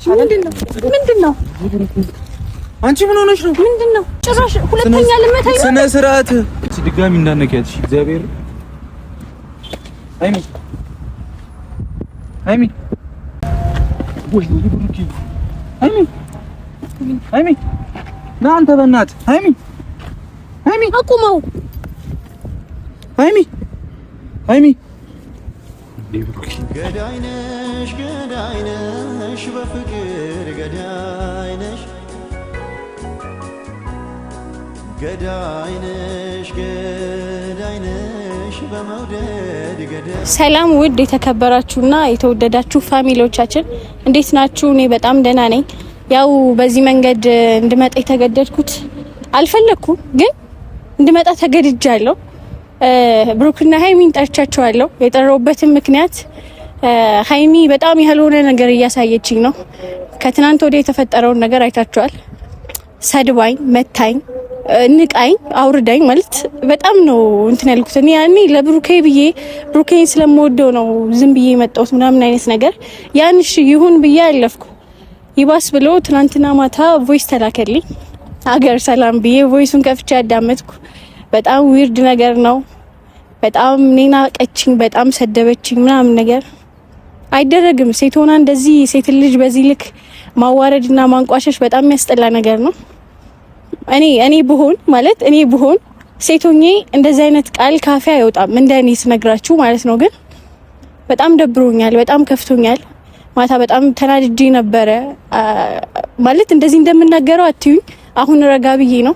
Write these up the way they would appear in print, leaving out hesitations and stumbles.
ምንድነው? አንቺ ምን ሆነሽ ነው? ምንድነው? ጭራሽ ሁለተኛ ልመታኝ ነው። ስነ ስርዓት ድጋሚ እንዳነኪያትሽ እግዚአብሔር። ሃይሚ ወይ ብሩክ ሃይሚ ና አንተ በእናትህ ሃይሚ አቁመው። ሃይሚ ብሩክ ገዳይነሽ በፍቅር ገዳይነሽ በመውደድ ገዳይ። ሰላም ውድ የተከበራችሁና የተወደዳችሁ ፋሚሊዎቻችን እንዴት ናችሁ? እኔ በጣም ደህና ነኝ። ያው በዚህ መንገድ እንድመጣ የተገደድኩት አልፈለኩም፣ ግን እንድመጣ ተገድጃለሁ። ብሩክና ሃይሚን ጠርቻቸዋለሁ። የጠራሁበትን ምክንያት ሃይሚ በጣም ያልሆነ ነገር እያሳየችኝ ነው። ከትናንት ወዲያ የተፈጠረውን ነገር አይታችኋል። ሰድባኝ፣ መታኝ፣ ንቃኝ፣ አውርዳኝ ማለት በጣም ነው እንትን ያልኩት። እኔ ያኔ ለብሩኬ ብዬ ብሩኬን ስለምወደው ነው ዝም ብዬ የመጣሁት ምናምን አይነት ነገር ያንሽ ይሁን ብዬ አለፍኩ። ይባስ ብሎ ትናንትና ማታ ቮይስ ተላከልኝ። አገር ሰላም ብዬ ቮይሱን ከፍቼ ያዳመጥኩ። በጣም ዊርድ ነገር ነው። በጣም ኔና ቀችኝ፣ በጣም ሰደበችኝ ምናምን ነገር አይደረግም። ሴት ሆና እንደዚህ ሴት ልጅ በዚህ ልክ ማዋረድና ማንቋሸሽ በጣም የሚያስጠላ ነገር ነው። እኔ ብሆን ሴቶኜ እንደዚህ አይነት ቃል ካፌ አይወጣም እንደኔ ስነግራችሁ ማለት ነው። ግን በጣም ደብሮኛል፣ በጣም ከፍቶኛል። ማታ በጣም ተናድጄ ነበረ ማለት እንደዚህ እንደምናገረው አትዩኝ። አሁን ረጋ ብዬ ነው።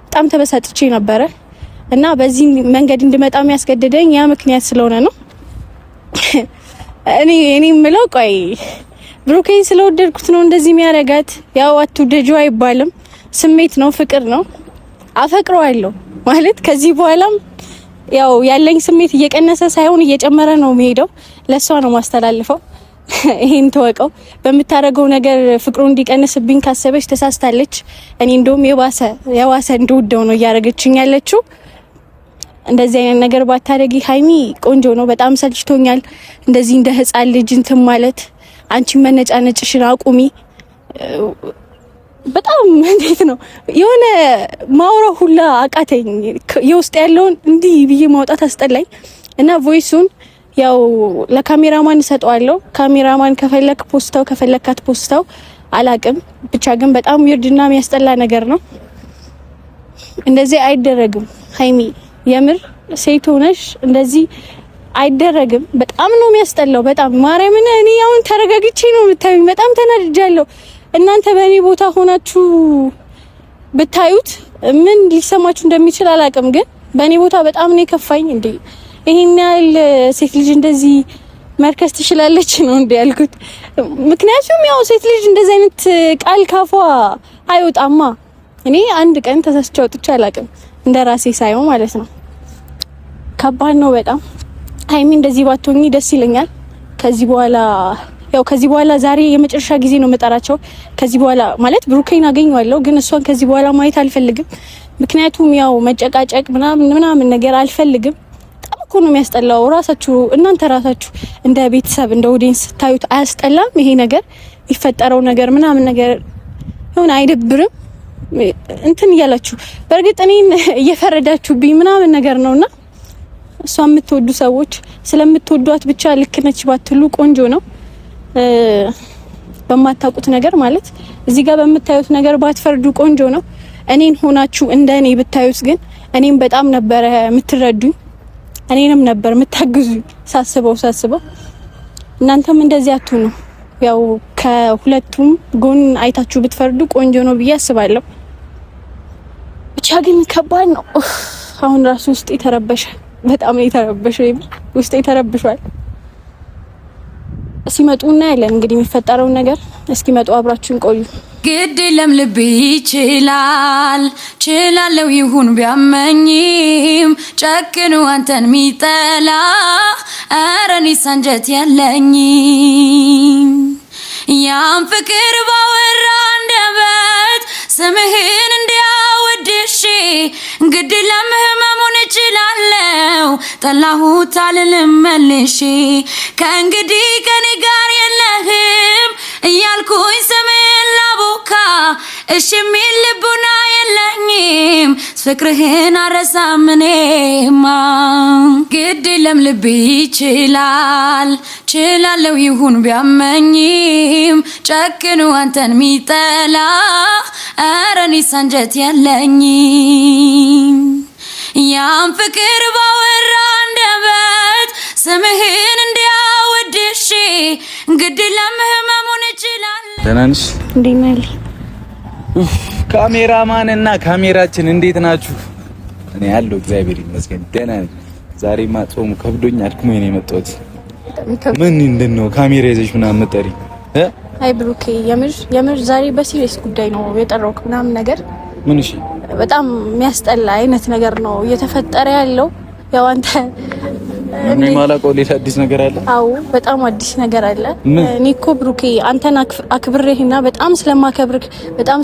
በጣም ተበሳጭቼ ነበረ እና በዚህ መንገድ እንድመጣ የሚያስገድደኝ ያ ምክንያት ስለሆነ ነው። እኔ የምለው ቆይ ብሩኬን ስለወደድኩት ነው እንደዚህ የሚያረጋት። ያው አትውደጁ አይባልም፣ ስሜት ነው፣ ፍቅር ነው። አፈቅረዋለሁ ማለት ከዚህ በኋላም ያው ያለኝ ስሜት እየቀነሰ ሳይሆን እየጨመረ ነው የሚሄደው። ለሷ ነው ማስተላልፈው። ይሄን ተወቀው። በምታረገው ነገር ፍቅሩ እንዲቀንስብኝ ካሰበች ተሳስታለች። እኔ እንደውም የዋሰ እንደወደው ነው እያረገችኝ ያለችው። እንደዚህ አይነት ነገር ባታረጊ ሃይሚ ቆንጆ ነው። በጣም ሰልችቶኛል እንደዚህ እንደ ህፃን ልጅ እንትን ማለት። አንቺ መነጫነጭሽን አቁሚ። በጣም እንዴት ነው የሆነ ማውራው ሁላ አቃተኝ። የውስጥ ያለውን እንዲህ ብዬ ማውጣት አስጠላኝ እና ቮይሱን ያው ለካሜራማን ሰጠዋለሁ። ካሜራማን ከፈለክ ፖስታው ከፈለካት ፖስታው አላቅም። ብቻ ግን በጣም ዊርድና የሚያስጠላ ነገር ነው። እንደዚህ አይደረግም ሃይሚ። የምር ሴት ሆነሽ እንደዚህ አይደረግም። በጣም ነው የሚያስጠላው። በጣም ማርያምን። እኔ አሁን ተረጋግቼ ነው የምታዩኝ። በጣም ተናድጃለሁ። እናንተ በእኔ ቦታ ሆናችሁ ብታዩት ምን ሊሰማችሁ እንደሚችል አላቅም። ግን በእኔ ቦታ በጣም ነው የከፋኝ። እንዴ ይሄን ያህል ሴት ልጅ እንደዚህ መርከስ ትችላለች ነው እንዴ ያልኩት። ምክንያቱም ያው ሴት ልጅ እንደዚህ አይነት ቃል ካፏ አይወጣማ። እኔ አንድ ቀን ተሳስቼ አውጥቼ አላቅም፣ እንደራሴ ሳይሆን ማለት ነው። ከባድ ነው በጣም። ሃይሚ እንደዚህ ባትሆኚ ደስ ይለኛል። ከዚህ በኋላ ዛሬ የመጨረሻ ጊዜ ነው መጠራቸው። ከዚህ በኋላ ማለት ብሩኬን አገኘዋለሁ፣ ግን እሷን ከዚህ በኋላ ማየት አልፈልግም። ምክንያቱም ያው መጨቃጨቅ ምናምን ነገር አልፈልግም። በጣም እኮ ነው የሚያስጠላው። እናንተ ራሳችሁ እንደ ቤተሰብ እንደ ኦዲየንስ ታዩት አያስጠላም? ይሄ ነገር የሚፈጠረው ነገር ምናምን ነገር ይሁን አይደብርም? እንትን እያላችሁ በእርግጥ እኔን እየፈረዳችሁብኝ ምናምን ነገር ነውና እሷ የምትወዱ ሰዎች ስለምትወዷት ብቻ ልክ ነች ባትሉ ቆንጆ ነው። በማታውቁት ነገር ማለት እዚህ ጋር በምታዩት ነገር ባትፈርዱ ቆንጆ ነው። እኔን ሆናችሁ እንደኔ ብታዩት ግን እኔም በጣም ነበረ የምትረዱኝ፣ እኔንም ነበር የምታግዙኝ። ሳስበው እናንተም እንደዚህ አትሁኑ። ያው ከሁለቱም ጎን አይታችሁ ብትፈርዱ ቆንጆ ነው ብዬ አስባለሁ። ብቻ ግን ከባድ ነው። አሁን ራሱ ውስጥ የተረበሸ በጣም ነው የተረበሸው። ውስጥ የተረብሿል። ሲመጡና ያለን እንግዲህ የሚፈጠረውን ነገር እስኪመጡ አብራችሁን ቆዩ። ግድ የለም ልብ ይችላል ችላለው ይሁን ቢያመኝም ጨክኑ አንተን ሚጠላ አረኒ ሳንጀት ያለኝ ያን ፍቅር ባወራ አንደበት ስምህን እንዲያወድሽ ግድ የለም ህመሙን እችላለሁ ጠላሁት አልልም መልሼ ከእንግዲህ ከኔ ጋር የለህም እያልኩኝ እሺ የሚል ልቡና የለኝም ፍቅርህን አረሳም እኔማ ግድ የለም ልብ ይችላል ችላለው ይሁን ቢያመኝም ጨክኑ አንተን ሚጠላ ኧረ እኔስ አንጀት የለኝም ያን ፍቅር ባወራ አንደበት ስምህን እንዲያወድሽ ግድ የለም ህመሙን ይችላል። ደህና ነሽ? እንዴት ነህ? ካሜራማን እና ካሜራችን እንዴት ናችሁ? እኔ ያለው እግዚአብሔር ይመስገን ደህና ነኝ። ዛሬማ ጾሙ ከብዶኝ አድክሞኝ ነው የመጣሁት። ምን እንደነው ካሜራ ይዘሽ ምናምን መጠሪ? አይ ብሩኬ የምር ዛሬ በሲሪየስ ጉዳይ ነው የጠራሁት ምናምን ነገር ምን? እሺ በጣም የሚያስጠላ አይነት ነገር ነው እየተፈጠረ ያለው። ያው አንተ እኔ ማላውቀው ሌላ አዲስ ነገር አለ? አዎ በጣም አዲስ ነገር አለ። እኔ እኮ ብሩኬ አንተን አክብሬህና በጣም ስለማከብርክ በጣም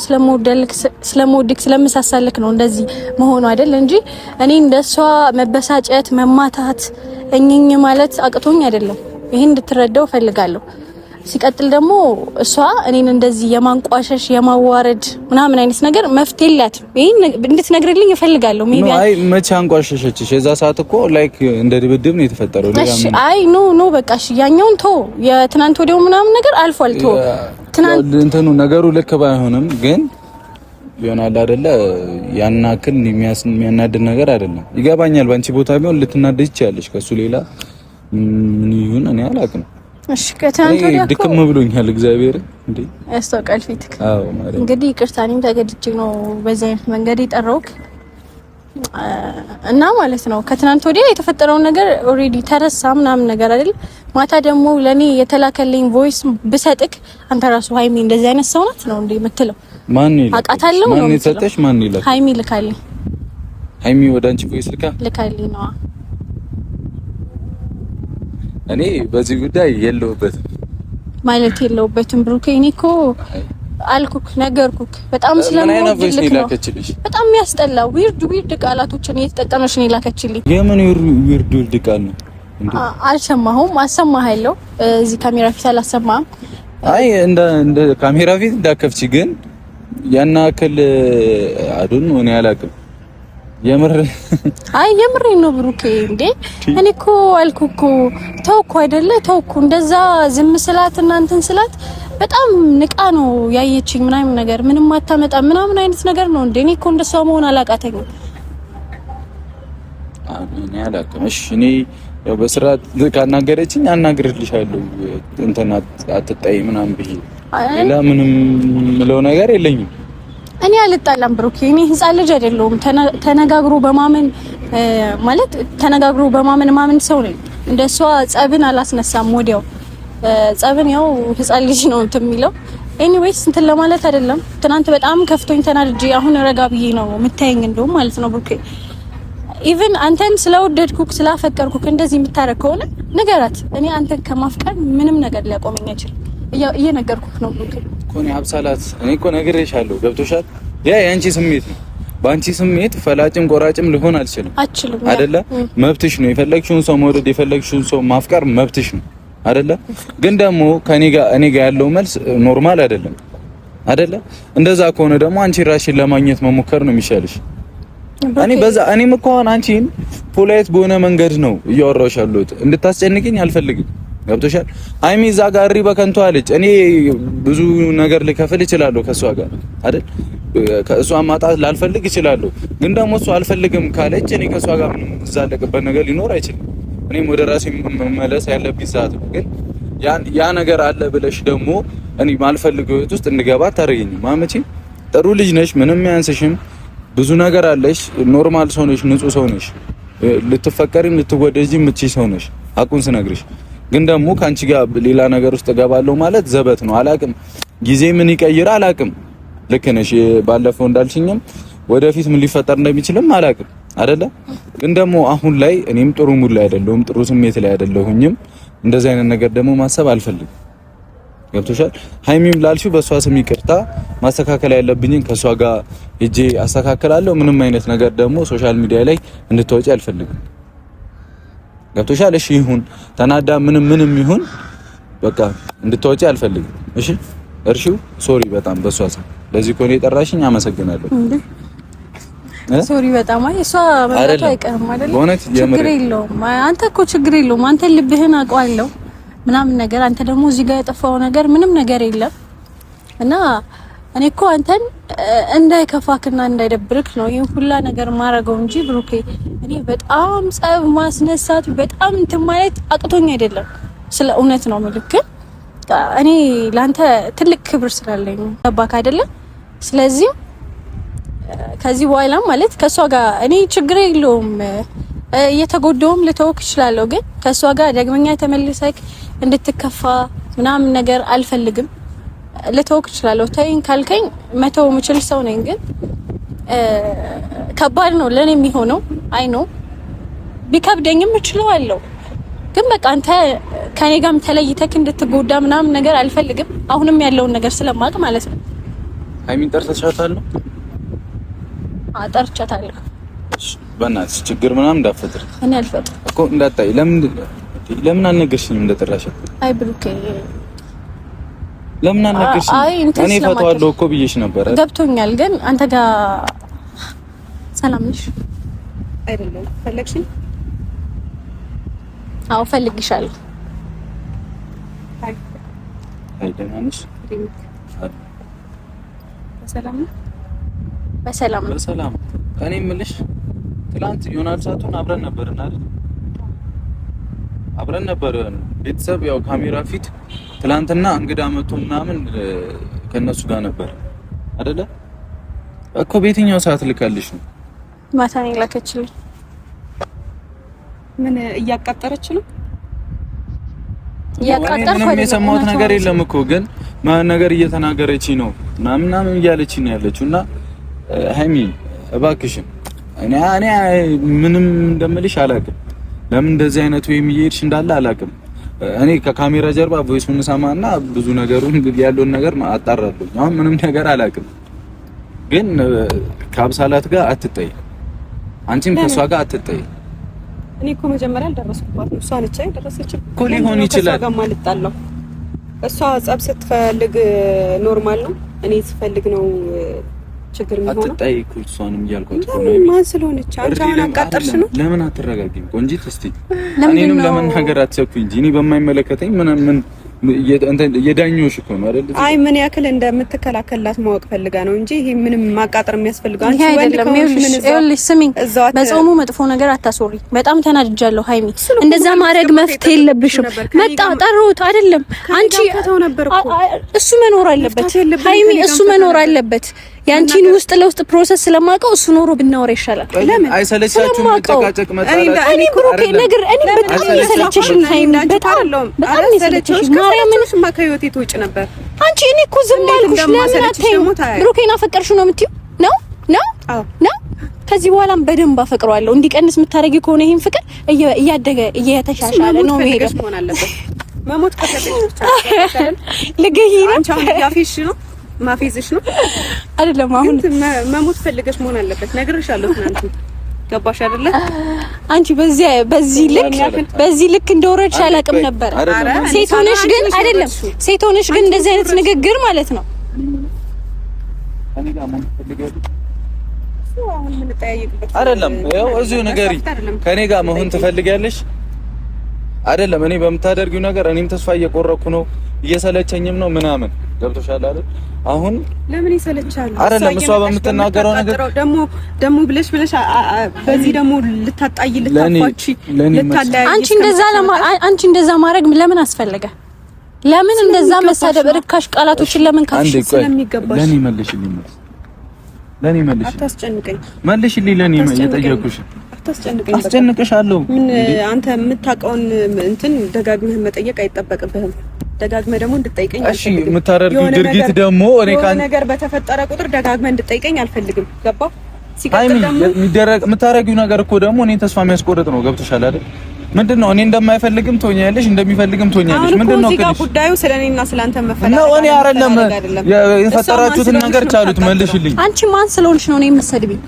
ስለምወድክ ስለምሳሳልክ ነው እንደዚህ መሆኑ አይደል እንጂ እኔ እንደሷ መበሳጨት መማታት እኝኝ ማለት አቅቶኝ አይደለም። ይሄን እንድትረዳው ፈልጋለሁ። ሲቀጥል ደግሞ እሷ እኔን እንደዚህ የማንቋሸሽ የማዋረድ ምናምን አይነት ነገር መፍትሄ የላትም። ይሄን እንድትነግርልኝ እፈልጋለሁ። ሜቢ አይ መቼ አንቋሸሸችሽ? የዛ ሰዓት እኮ ላይክ እንደ ድብድብ ነው የተፈጠረው። እሺ አይ ኖ በቃ እሺ ያኛውን ተው፣ የትናንት ወዲያው ምናምን ነገር አልፏል። ተው ትናንት እንትኑ ነገሩ ልክ ባይሆንም ግን ይሆናል አይደለ? ያን አክል የሚያናድድ ነገር አይደለም። ይገባኛል። ባንቺ ቦታ ቢሆን ልትናደጅ ይችላልሽ። ከሱ ሌላ ምን ይሁን እኔ አላውቅም። እሺ ከትናንት ወዲያ እኮ ድክም ብሎኛል። እግዚአብሔር እንዴ ያስተውቃል ፊትክ። አዎ ማለት እንግዲህ ይቅርታ እኔም ተገድጄ ነው በዚህ አይነት መንገድ የጠራሁት እና ማለት ነው። ከትናንት ወዲያ የተፈጠረውን ነገር ኦሬዲ ተረሳ ምናምን ነገር አይደል? ማታ ደግሞ ለኔ የተላከልኝ ቮይስ ብሰጥክ አንተ ራሱ ሃይሚ እንደዚህ አይነት ሰው ናት ነው እንዴ የምትለው? ማን ይላል? አውቃታለሁ ነው የሰጠሽ? ማን ይላል? ሃይሚ ልካልኝ። ሃይሚ ወደ አንቺ ቮይስ ልካልኝ ነው። እኔ በዚህ ጉዳይ የለውበትም ማለት የለውበትም ብሩኬ። እኔ እኮ አልኩክ ነገርኩክ በጣም ስለምወድልክ ነው። በጣም የሚያስጠላ ዊርድ ቃላቶችን እየተጠቀመሽ ነው የላከችልኝ። የምን ዊርድ ቃል ነው እንዴ? አልሰማሁም። አሰማሃለሁ እዚህ ካሜራ ፊት አላሰማህም። አይ እንደ ካሜራ ፊት እንዳከፍቺ ግን ያናከል አዱን ነው እኔ አላውቅም። አይ የምሬን ነው ብሩኬ። እንዴ እኔ እኮ አልኩክ ተውኩ አይደለ? ተውኩ እንደዛ ዝም ስላት እና እንትን ስላት በጣም ንቃ ነው ያየችኝ ምናምን ነገር ምንም አታመጣ ምናምን አይነት ነገር ነው እንዴ። እኔ እኮ እንደሷ መሆን አላቃተኝም። እኔ አላውቅም። እሺ እኔ ያው በስርዓት ካናገረችኝ አናግርልሻለሁ እንትን አትጣይ ምናምን ብዬ ሌላ ምንም ምለው ነገር የለኝም። እኔ አልጣላም ብሩኬ። እኔ ህፃን ልጅ አይደለሁም። ተነጋግሮ በማመን ማለት ተነጋግሮ በማመን ማመን ሰው ነኝ። እንደሷ ጸብን አላስነሳም። ወዲያው ጸብን ያው ህፃን ልጅ ነው እንትን የሚለው። ኤኒዌይስ እንትን ለማለት አይደለም። ትናንት በጣም ከፍቶኝ ተናድጄ አሁን ረጋ ብዬ ነው የምታየኝ እንደውም ማለት ነው ብሩኬ። ኢቭን አንተን ስለወደድኩክ ስላፈቀርኩክ እንደዚህ የምታረግ ከሆነ ንገራት። እኔ አንተን ከማፍቀር ምንም ነገር ሊያቆመኝ አይችልም። እየነገርኩክ ነው ብሩኬ። ኮኔ አብሳላት እኔ እኮ ነግሬሻለሁ። ገብቶሻል? ያ የአንቺ ስሜት ነው። በአንቺ ስሜት ፈላጭም ቆራጭም ልሆን አልችልም አይደለ? መብትሽ ነው። የፈለግሽውን ሰው መውደድ የፈለግሽውን ሰው ማፍቀር መብትሽ ነው አይደለ? ግን ደግሞ እኔ ጋር ያለው መልስ ኖርማል አይደለም አይደለ? እንደዛ ከሆነ ደግሞ አንቺ ራስሽን ለማግኘት መሞከር ነው የሚሻልሽ። እኔም እኮ አሁን አንቺን ፖላይት በሆነ መንገድ ነው እያወራሁሽ ያለሁት። እንድታስጨንቅኝ አልፈልግም። ገብቶሻል? ሃይሚ እዛ ጋር በከንቱ አለች። እኔ ብዙ ነገር ልከፍል እችላለሁ ከሷ ጋር አይደል? ከሷ ማጣት ላልፈልግ እችላለሁ። ግን ደግሞ እሷ አልፈልግም ካለች እኔ ከሷ ጋር ምንምዛለቅበት ነገር ሊኖር አይችልም። እኔም ወደ ራሴ መመለስ ያለብኝ ሰዓት ነው። ግን ያ ነገር አለ ብለሽ ደግሞ እኔ ማልፈልገው ህይወት ውስጥ እንድገባ ታደርጊኝ። ማመቺ ጥሩ ልጅ ነሽ፣ ምንም ያንስሽም፣ ብዙ ነገር አለሽ፣ ኖርማል ሰው ነሽ፣ ንጹህ ሰው ነሽ፣ ልትፈቀሪም ልትወደጂም የምትችይ ሰው ነሽ አቁን ስነግርሽ። ግን ደግሞ ካንቺ ጋር ሌላ ነገር ውስጥ እገባለሁ ማለት ዘበት ነው። አላቅም ጊዜ ምን ይቀይር አላቅም። ልክ ነሽ። ባለፈው እንዳልሽኝም ወደፊት ምን ሊፈጠር እንደሚችልም አላቅም አይደለ? ግን ደግሞ አሁን ላይ እኔም ጥሩ ሙድ ላይ አይደለሁም፣ ጥሩ ስሜት ላይ አይደለሁኝም። እንደዚህ አይነት ነገር ደግሞ ማሰብ አልፈልግም። ገብቶሻል? ሃይሚም ላልሽው በሷ ስም ይቅርታ ማስተካከል ያለብኝን ከሷ ጋር ሂጄ አስተካክላለሁ። ምንም አይነት ነገር ደግሞ ሶሻል ሚዲያ ላይ እንድትወጪ አልፈልግም። ገብቶሻል? እሺ ይሁን፣ ተናዳ ምንም ይሁን በቃ እንድትወጪ አልፈልግም። እሺ እርሺው። ሶሪ በጣም በሷ ስም ለዚህ እኮ ነው የጠራሽኝ። አመሰግናለሁ። ሶሪ በጣም እሷ መጣቷ አይቀርም አይደል? በእውነት ችግር የለውም። አንተ እኮ ችግር የለውም። አንተ ልብህን አውቀዋለሁ ምናምን ነገር። አንተ ደግሞ እዚህ ጋር የጠፋው ነገር ምንም ነገር የለም እና እኔ እኮ አንተን እንዳይከፋክና እንዳይደብርክ ነው ይሄን ሁላ ነገር ማረገው እንጂ ብሩኬ፣ እኔ በጣም ጸብ ማስነሳት በጣም እንትን ማለት አቅቶኝ አይደለም። ስለ እውነት ነው ምልክ እኔ ላንተ ትልቅ ክብር ስላለኝ ገባክ አይደለም? ስለዚህ ከዚህ በኋላ ማለት ከሷ ጋር እኔ ችግር የለውም እየተጎዳውም ልተወክ እችላለሁ፣ ግን ከሷ ጋር ደግመኛ ተመልሰክ እንድትከፋ ምናምን ነገር አልፈልግም። ልተወክ እችላለሁ። ተይኝ ካልከኝ መተው የምችል ሰው ነኝ፣ ግን ከባድ ነው ለኔ የሚሆነው። አይ ነው ቢከብደኝም እችላለሁ፣ ግን በቃ አንተ ከኔ ጋርም ተለይተክ እንድትጎዳ ምናምን ነገር አልፈልግም። አሁንም ያለውን ነገር ስለማቅ ማለት ነው። ሃይሚን ጠርተሻታለሁ? ጠርቻታለሁ። በእናትሽ ችግር ምናምን እንዳትፈጥሪ። እኔ አልፈጥርም እኮ እንዳታይ። ለምን አልነገርሽኝም እንደጠራሻት? አይ ብሩኬ ለምን አልነገርሽኝም? እኔ ፈታዋለሁ እኮ ብዬሽ ነበር። ገብቶኛል፣ ግን አንተ ጋር ሰላም ነሽ አይደለም? ፈለግሽኝ? አዎ ፈልግሻለሁ። አይ ደህና ነሽ? በሰላም ነው? በሰላም ነው። በሰላም። እኔ የምልሽ ትላንት ዮናስ ሳቱን አብረን ነበርና አይደል? አብረን ነበር ቤተሰብ ያው ካሜራ ፊት ትላንትና እንግዳ መቶ ምናምን ከነሱ ጋር ነበር አይደለ? እኮ በየትኛው ሰዓት ልካልሽ ነው? ማታ ነው የላከችልኝ። ምን እያቃጠረች ነው? እያቃጠርኩ ምንም የሰማሁት ነገር የለም እኮ ግን ማን ነገር እየተናገረች ነው ምናምን እያለች ነው ያለችው። እና ሃይሚ እባክሽን እኔ ምንም እንደምልሽ አላውቅም። ለምን እንደዚህ አይነት ወይ የሚሄድሽ እንዳለ አላውቅም። እኔ ከካሜራ ጀርባ ቮይሱን ሰማና ብዙ ነገሩን ያለውን ነገር አጣራለሁ። አሁን ምንም ነገር አላውቅም፣ ግን ከአብሳላት ጋር አትጠይ፣ አንቺም ከሷ ጋር አትጠይ። እኔ እኮ መጀመሪያ አልደረስኩባት ነው። እሷ ነች አይደረሰችም እኮ ሊሆን ይችላል። እሷ ጸብ ስትፈልግ ኖርማል ነው። እኔ ስፈልግ ነው ችግር የሚሆነው። አትጠይቁ። እሷንም እያልኳት ነው። ማን ስለሆነች አንቺ አሁን አቃጠርሽ ነው? ለምን አትረጋጊም? ቆንጂት እስቲ እኔንም ለምን ሀገር አትሰኩኝ እንጂ እኔ በማይመለከተኝ ምን የዳኞሽ እኮ ነው አይደል? አይ ምን ያክል እንደምትከላከላት ማወቅ ፈልጋ ነው እንጂ ይሄ ምንም ማቃጠር የሚያስፈልገው አንቺ ወንድ ከሆንሽ ምን ይኸውልሽ፣ ስሚኝ፣ በጾሙ መጥፎ ነገር አታስወሪ። በጣም ተናድጃለሁ ሃይሚ። እንደዛ ማድረግ መፍትሄ የለብሽም። መጣ ጠሩት አይደለም አንቺ እሱ መኖር አለበት ሃይሚ፣ እሱ መኖር አለበት። ያንቺን ውስጥ ለውስጥ ፕሮሰስ ስለማውቀው እሱ ኖሮ ብናወራ ይሻላል። ለምን አይሰለቻችሁም? መጨቃጨቅ መጣላት እኔ ብሩኬ ነገር እኔ በጣም የሰለችሽኝ ሃይሚ፣ በጣም የሰለችሽኝ ማርያምንስ ማከዮቴ ትውጭ ነበር። አንቺ እኔ እኮ ዝም አልኩሽ። ለምን አትይም? ብሩኬን አፈቀርሽው ነው የምትይው? ነው ከዚህ በኋላም በደንብ አፈቅረዋለሁ። እንዲቀንስ የምታረጊ ከሆነ ይሄን ፍቅር እያደገ እየተሻሻለ ነው የሚሄደው። መሞት ከፈለግሽ ልገይ ነው አንቺ አሁን ያፊሽ ነው ማፌዝሽ ነው አይደለም? አሁን መሞት ፈልገሽ መሆን አለበት። ነግሬሻለሁ ትናንት። ገባሽ አይደለ? አንቺ በዚህ ልክ እንደወረድሽ አላውቅም ነበር። ሴት ሆነሽ ግን አይደለም፣ ሴት ሆነሽ ግን እንደዚህ አይነት ንግግር ማለት ነው። አይደለም ያው እዚሁ ንገሪ። ከኔ ጋር መሆን ትፈልጊያለሽ አይደለም? እኔ በምታደርጊው ነገር እኔም ተስፋ እየቆረኩ ነው፣ እየሰለቸኝም ነው ምናምን። ገብቶሻል አይደል? አሁን ለምን ይሰለቻል? አይደለም እሷ በምትናገረው ነገር ደሞ ብለሽ በዚህ ደሞ ልታጣይ ልታፋቺ ልታለያይ አንቺ እንደዛ ማድረግ ለምን አስፈለገ? ለምን እንደዛ መሳደብ፣ ርካሽ ቃላቶችን ለምን ካፍሽ? ስለሚገባሽ ለኔ መልሽልኝ። ለኔ መልሽ። አታስጨንቀኝ። መልሽልኝ። ለኔ የጠየኩሽ አታስጨንቀኝ። አስጨንቅሻለሁ። ምን አንተ የምታውቀውን እንትን ደጋግመህ መጠየቅ አይጠበቅብህም። ደጋግመህ ደግሞ እንድትጠይቀኝ አልፈልግም። እሺ የምታደርጊው ድርጊት ደግሞ እኔ ካን ነገር በተፈጠረ ቁጥር ደጋግመህ እንድትጠይቀኝ አልፈልግም። ገባ? ሲቀጥል ደግሞ የምታደርጊው ነገር እኮ ደግሞ እኔ ተስፋ የሚያስቆርጥ ነው። ገብቶሻል አይደል? ምንድነው? እኔ እንደማይፈልግም ትሆኛለሽ፣ እንደሚፈልግም ትሆኛለሽ። ምንድነው ጉዳዩ? ስለኔና ስላንተ መፈለግ ነው። እኔ አይደለም የፈጠራችሁትን ነገር ቻሉት። መልሽልኝ። አንቺ ማን ስለሆንሽ ነው እኔ የምትሰድቢኝ?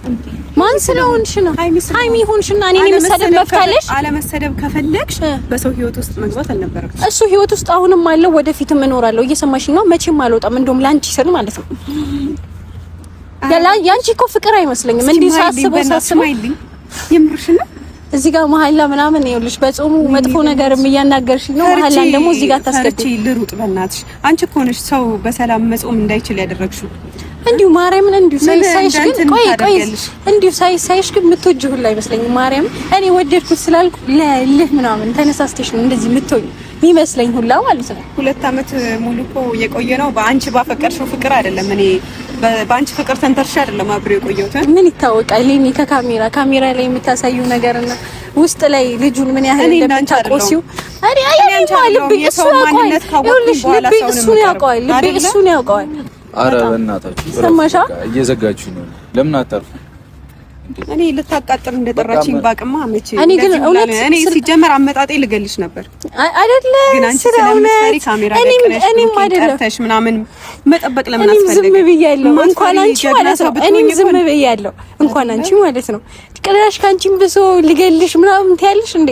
ማን ስለሆንሽ ነው? ሃይሚ ሆንሽና እኔን መሰደብ መፍታለሽ? አለመሰደብ ከፈለግሽ በሰው ህይወት ውስጥ መግባት አልነበረብሽ። እሱ ህይወት ውስጥ አሁንም አለው፣ ወደፊትም እኖራለሁ። እየሰማሽኝ ነው? መቼም አልወጣም። እንደውም ላንቺ ስል ማለት ነው። ያንቺ እኮ ፍቅር አይመስለኝም እንዴ ሳስበው የምርሽ ነው። እዚህ ጋር መሀላ ምናምን ይኸውልሽ፣ በጾሙ መጥፎ ነገርም እያናገርሽኝ ነው። መሀላን ደግሞ እዚህ ጋር ታስገቢ። ልሩጥ በእናትሽ። አንቺ እኮ ነሽ ሰው በሰላም መጾም እንዳይችል ያደረግሽው። እንዲሁ ማርያምን እንዲሁ ሳይሽ ግን ቆይ እንዲሁ ሳይሽ ግን የምትወጂው ሁላ አይመስለኝም። ማርያም እኔ ወደድኩት ስላልኩ ለልህ ምናምን ተነሳስተሽ ነው እንደዚህ የምትወኝ የሚመስለኝ ሁላ ማለት ነው። 2 አመት ሙሉ እኮ የቆየ ነው በአንቺ ባፈቀርሽው ፍቅር አይደለም። እኔ በአንቺ ፍቅር ተንተርሻ አይደለም አብሬ የቆየሁት። ምን ይታወቃል? እኔ ካሜራ ላይ የምታሳዩ ነገርና ውስጥ ላይ ልጁን ምን ያህል እንደምታቆሲው እኔ ልቤ እሱን ያውቀዋል። አረ በእናታችሁ ሰማሻ? እየዘጋችሁ ነው። ለምን አታርፉ? እኔ ልታቃጥል እንደጠራችኝ ባቅማ መቼ እኔ ግን እኔ ሲጀመር አመጣጤ ልገልሽ ነበር አይደለ? ግን አንቺ ስለምትሰሪ ካሜራ እኔም አይደለም ምናምን መጠበቅ ለምን አስፈለገ? ዝም ብያለሁ እንኳን አንቺ ማለት ነው። እኔም ዝም ብያለሁ እንኳን አንቺ ማለት ነው። ቅዳሽ ካንቺም ብሶ ልገልሽ ምናምን ትያለሽ እንዴ?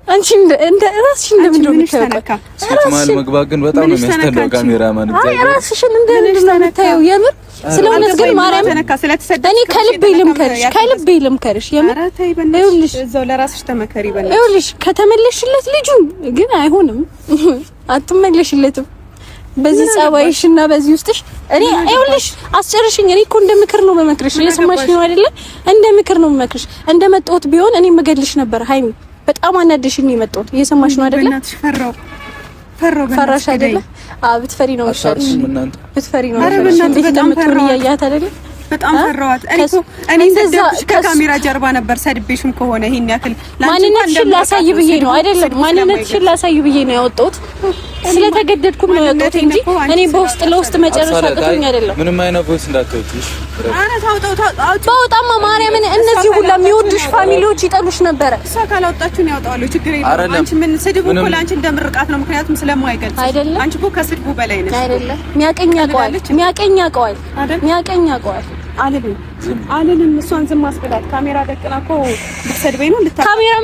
አንቺ እንደ ራስሽ እንደምንድነው የምታየው? ሴትማል መግባት ግን በጣም ነው የሚያስጠላው። ካሜራማን አይ ራስሽን እንደምንድነው የምታየው? የምር ስለሆነስ ግን ማርያም እኔ ከልቤ ልምከርሽ የምር ይኸውልሽ፣ እዛው ለራስሽ ተመከሪ በእናትሽ። ይኸውልሽ ከተመለሽለት ልጁ ግን አይሆንም፣ አትመለሽለትም በዚህ ጸባይሽና በዚህ ውስጥሽ። እኔ ይኸውልሽ አስጨርሽኝ። እኔ እኮ እንደ ምክር ነው መመክርሽ፣ እየሰማሽ ነው አይደለ? እንደ ምክር ነው መመክርሽ። እንደመጣሁት ቢሆን እኔ መገልሽ ነበር ሃይሚ። በጣም አናደሽኝ ነው የመጣሁት። እየሰማሽ ነው አይደለ? በእናትሽ ፈራሽ አይደለ? ብትፈሪ ነው አሻርሽ እናንተ ብትፈሪ ነው። አረ በእናትሽ በጣም ፈራሁ። ያያት አይደለ? በጣም ፈራኋት። እኔ እንደዛ ከካሜራ ጀርባ ነበር ሰድቤሽም ከሆነ ይሄን ያክል ማንነትሽን ላሳይ ብዬ ነው አይደለም? ማንነትሽን ላሳይ ብዬ ነው ያወጣሁት። ስለተገደድኩም ነው ያወጣሁት እንጂ እኔ በውስጥ ለውስጥ መጨረሻ አጥቶኝ አይደለም። ምንም አይነት ቮይስ እንዳትወጪሽ። አረ ታውጣው በጣም ማርያምን፣ እነዚህ ሁላ የሚወዱሽ ፋሚሊዎች ይጠሉሽ ነበረ። እሷ ካላወጣችሁ ነው ያወጣዋለሁ። ችግር የለም። አንቺ ምን ስድቡ እኮ ለአንቺ እንደምርቃት ነው፣ ምክንያቱም ስለማይገልጽ አይደለም። አንቺ እኮ ከስድቡ በላይ ነሽ አይደለም። ሚያቀኛ ቀዋል አለንም እሷን ዝም አስብላት። ካሜራ ደቅና እኮ ልትሰድበኝ ነው። ካሜራ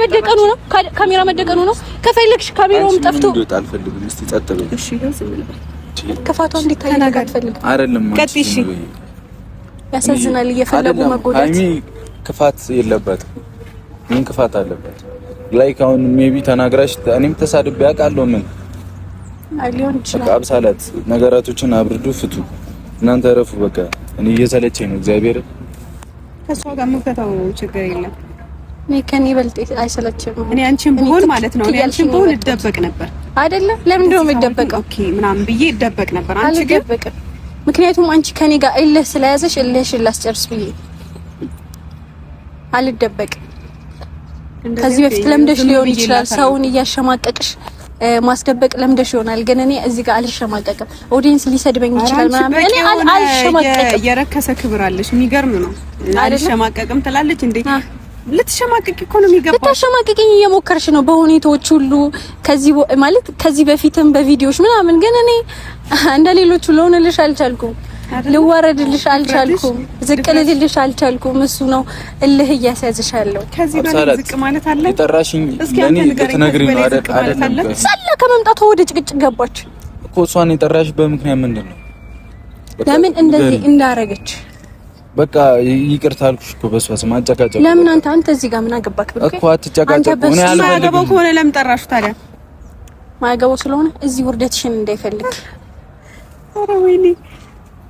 መደቀኑ ነው። ከፈለግሽ ካሜራውም ጠፍቶ አልፈልግም። እስቲ ጸጥ በይ እሺ። ዝም ብለሽ ክፋቷ እንዲታይ አትፈልግም አይደለም? ቀጥይ እሺ። ያሳዝናል። እየፈለጉ መጎዳት። ሃይሚ ክፋት የለባትም። ምን ክፋት አለባት? ላይክ አሁን ሜቢ ተናግራሽ እኔም ተሳድቤ አውቃለሁ። ምን ሊሆን ይችላል። አብሳላት ነገራቶችን አብርዱ፣ ፍቱ። እናንተ ረፉ። በቃ እኔ እየሰለቸኝ ነው። እግዚአብሔር ከሷ ጋር የምፈታው ችግር የለም። እኔ ከኔ በልጥ አይሰለችም። እኔ አንቺን ብሆን ማለት ነው አንቺን ብሆን እደበቅ ነበር አይደለ? ለምን ነው የምደበቀው? ኦኬ ምናምን ብዬ እደበቅ ነበር። አንቺ ግን ምክንያቱም አንቺ ከኔ ጋር እልህ ስለያዘሽ እልህሽን ላስጨርስ ብዬ አልደበቅም። ከዚህ በፊት ለምደሽ ሊሆን ይችላል ሰውን እያሸማቀቅሽ ማስደበቅ ለምደሽ ይሆናል። ግን እኔ እዚህ ጋር አልሸማቀቅም። ኦዲየንስ ሊሰድበኝ ይችላል ምናምን፣ እኔ አልሸማቀቅም። የረከሰ ክብር አለሽ። የሚገርም ነው። አልሸማቀቅም ትላለች እንዴ? ልትሸማቀቂ እኮ ነው የሚገባው። ልትሸማቀቂኝ እየሞከርሽ ነው በሁኔታዎች ሁሉ። ከዚህ በፊትም በቪዲዮዎች ምናምን። ግን እኔ እንደ ሌሎቹ ልሆንልሽ አልቻልኩም፣ ልዋረድልሽ አልቻልኩም፣ ዝቅ ልልልሽ አልቻልኩም። እሱ ነው እልህ እያስያዝሻለሁ። ከዚህ በላይ ዝቅ ማለት አለ? የጠራሽኝ ለኔ ልትነግሪኝ ነው አይደል? ሰላ ከመምጣቷ ወደ ጭቅጭቅ ገባች እኮ። እሷን የጠራሽ በምክንያት ምንድን ነው? ለምን እንደዚህ እንዳረገች በቃ ይቅርታ አልኩሽ እኮ በሷ ስም አጨቃጨቅ። ለምን አንተ እዚህ ጋር ምን አገባክ? እኮ አትጨቃጨቁ። እኔ አልፈልግም። ማያገባው ከሆነ ለምን ጠራሽ ታዲያ? ማያገባው ስለሆነ እዚህ ውርደትሽን እንዳይፈልግ። ኧረ ወይኔ፣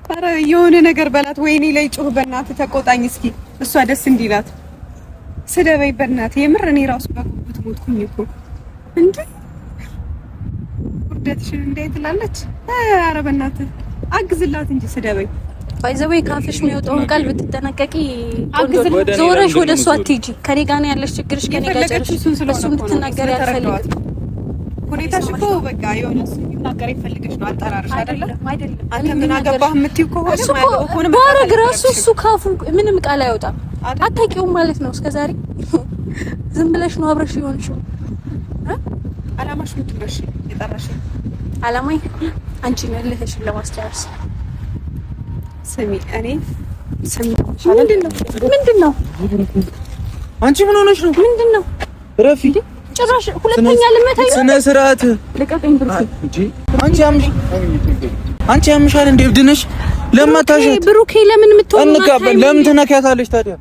ኧረ የሆነ ነገር በላት። ወይኔ ላይ ጩህ፣ በእናትህ ተቆጣኝ እስኪ። እሷ ደስ እንዲላት ስደበይ በእናትህ። የምር እኔ ራሱ በጉጉት ሞትኩኝ እኮ እንዴ። ውርደትሽን እንዳይ ትላለች። ኧረ በእናትህ አግዝላት እንጂ ስደበይ። ባይዘዌ ካፍሽ የሚወጣውን ቃል ብትጠነቀቂ። ዞረሽ ወደ እሷ አትሂጂ። ከኔ ጋር ነው ያለሽ ችግርሽ፣ ከኔ ጋር ጨርሽ። እሱ እንድትናገሪ አልፈልግም። ሁኔታሽ እኮ በቃ የሆነ ሲናገር ይፈልግሽ ነው አጠራርሽ አይደለ? አንተ ምን አገባህ የምትይው ከሆነ ማለት ነው። ባረግ ራሱ እሱ ካፉ ምንም ቃል አይወጣም። አታውቂውም ማለት ነው። እስከዛሬ ዝም ብለሽ ነው አብረሽ ይሆንሽው። አላማሽ ምንድን ነው? የጠራሽ አላማይ አንቺ ነህ ልህሽን ለማስተዋወስ። ስሚ እኔ ምንድነው? አንቺ ምን ሆነሽ ነው? ምንድነው? ረፊ ጭራሽ ሁለተኛ ልመታኝ ነው። ስነ ስርዓት ልቀቀኝ ብሩኬ። አንቺ ያምሻል እንዴ? እብድ ነሽ? ለማታሸት ብሩኬ ለምን የምትሆን ለምን ትነካታለሽ ታዲያ?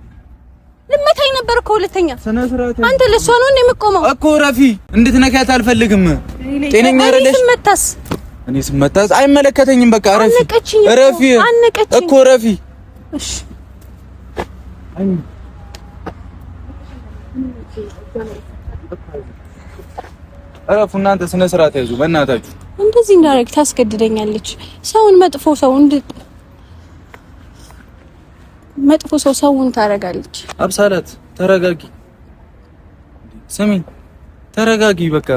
ልመታኝ ነበር እኮ ሁለተኛ። ስነ ስርዓት አንተ ለሷ ነው እንዴ የምትቆመው? እኮ ረፊ እንድትነካት አልፈልግም። ጤነኛ አይደለሽ? እኔ ስመታስ አይመለከተኝም። በቃ ረፊ እኮ ረፊ። እሺ እረፉ እናንተ፣ ስነ ስርዓት ያዙ በእናታችሁ። እንደዚህ እንዳደረግ ታስገድደኛለች። መጥፎ ሰው ሰውን ታረጋለች። አብሳላት ተረጋጊ፣ ስሚ ተረጋጊ። በቃ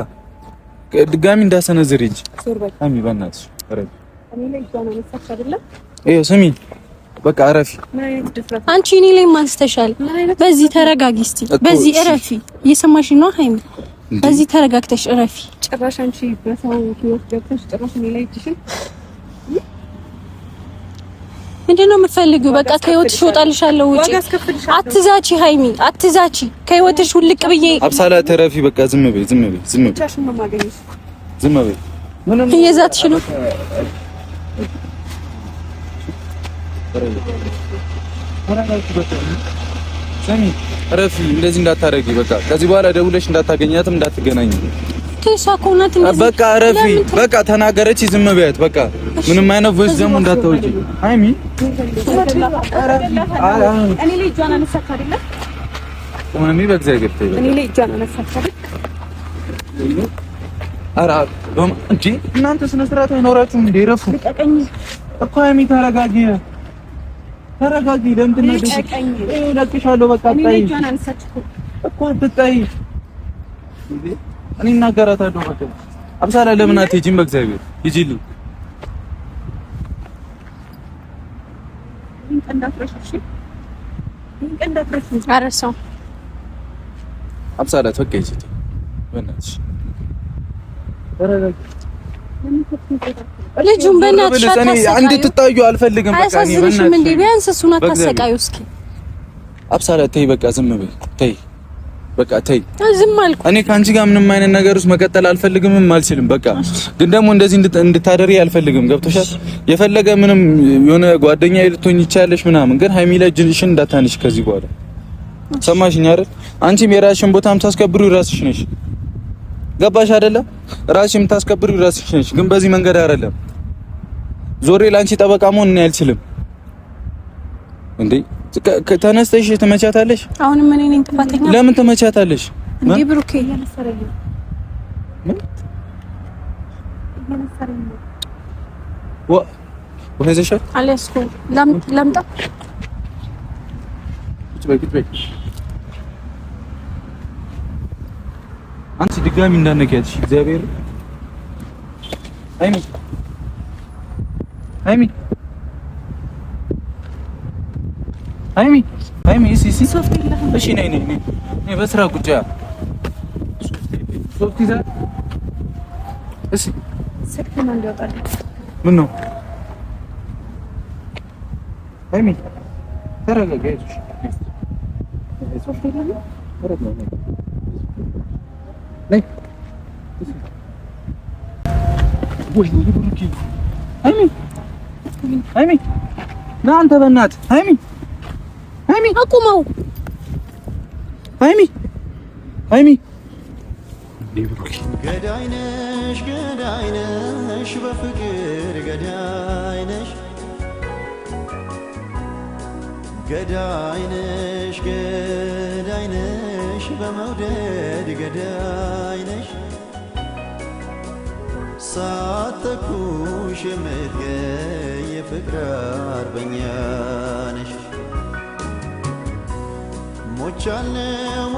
ድጋሚ እንዳሰነዝር እንጂ አሚ በእናትሽ ረፊ። ስሚ በቃ እረፊ። አንቺ እኔ ላይ ማንስተሻል። በዚህ ተረጋጊ እስቲ፣ በዚህ እረፊ። እየሰማሽኝ ነው ሃይሚ? በዚህ ተረጋግተሽ እረፊ። ጭራሽ አንቺ በሰው ህይወት ገብተሽ ጭራሽ እኔ ላይ ትሽል ምንድነው የምትፈልጊው? በቃ ከህይወትሽ እወጣልሻለሁ። ውጪ። አትዛቺ ሃይሚ፣ አትዛቺ ከህይወትሽ ውልቅ ብዬ። አብሳላት ተረፊ። በቃ ዝም በይ፣ ዝም በይ፣ ዝም በይ፣ ዝም በይ። ምንም እየዛትሽ ነው። ስሚ ረፊ፣ እንደዚህ እንዳታረጊ። በቃ ከዚህ በኋላ ደውለሽ እንዳታገኛትም እንዳትገናኝ። ከሷ ኮናት እንደዚህ በቃ ረፊ፣ በቃ ተናገረች፣ ዝም በያት። በቃ ምንም አይነት ቮይስ ደግሞ እንዳታወጪ ሃይሚ። እኔ ላይ እጇን አነሳች አይደለ? ማሚ በእግዚአብሔር ተይ። እኔ ላይ እጇን አነሳች አይደል? ኧረ እንጂ እናንተ ስነ ስርዓት አይኖራችሁም እንዴ? ረፉ እኮ ሃይሚ ተረጋጊ፣ ተረጋጊ። ለምንድን ነው ለቅሻለሁ? በቃ ታይ እኮ አትታይ። እኔ እናገራታለሁ። በቃ አብሳላ ለምን አትሄጂም? በእግዚአብሔር ሂጂልኝ። አረሳው አብሳላት በቃ ሂጂ በእናትሽ ተረጋጊ። ልጁን በእናትሽ እንድትጣዩ አልፈልግም። በቃ እኔ በእናትሽ እንዴ ቢያንስ እሱን አታሰቃዩ እስኪ። አብሳላት ተይ፣ በቃ ዝም በይ፣ ተይ፣ በቃ ተይ። ዝም አልኩ። እኔ ከአንቺ ጋር ምንም አይነት ነገር ውስጥ መቀጠል አልፈልግምም አልችልም። በቃ ግን ደግሞ እንደዚህ እንድታደሪ አልፈልግም። ገብቶሻል? የፈለገ ምንም የሆነ ጓደኛ ልትሆኝ ይቻለሽ ምናምን፣ ግን ሃይሚ ላይ እጅሽን እንዳታነሽ ከዚህ በኋላ ሰማሽኝ አይደል? አንቺም የራስሽን ቦታ የምታስከብሪው ራስሽ ነሽ። ገባሽ አይደለ? ራስሽ የምታስከብሪው ራስሽ ነሽ። ግን በዚህ መንገድ አይደለም። ዞሬ ላንቺ ጠበቃ መሆን እኔ አልችልም። እንዴ ተነስተሽ ትመቻታለሽ? አሁንም እኔ ነኝ ጥፋተኛ? ለምን ትመቻታለሽ? እንዴ ብሩኬ እያነሰረኝ ነው። ወይዘሻል አልያዝኩም። ላምጣ? ቁጭ በይ። አንቺ ድጋሚ እንዳነኪያትሽ እግዚአብሔር። ሃይሚ እሺ ነይ በስራ ቁጭ ያ ሶፍት ይዛ እሺ ሰክተና እንዲወጣል። ምን ነው ሃይሚ ተረጋጋ። ሶፍት ይላል ነይ ወይ ብሩኪ። ሃይሚ ና አንተ በእናትህ ሃይሚ አቁመው። ሃይሚ ገዳይነሽ በፍቅር ገዳይነሽ በመውደድ ገዳይነሽ ሳትተኩሽ የምትገይ የፍቅር አርበኛ ነሽ። ሞቻለሁ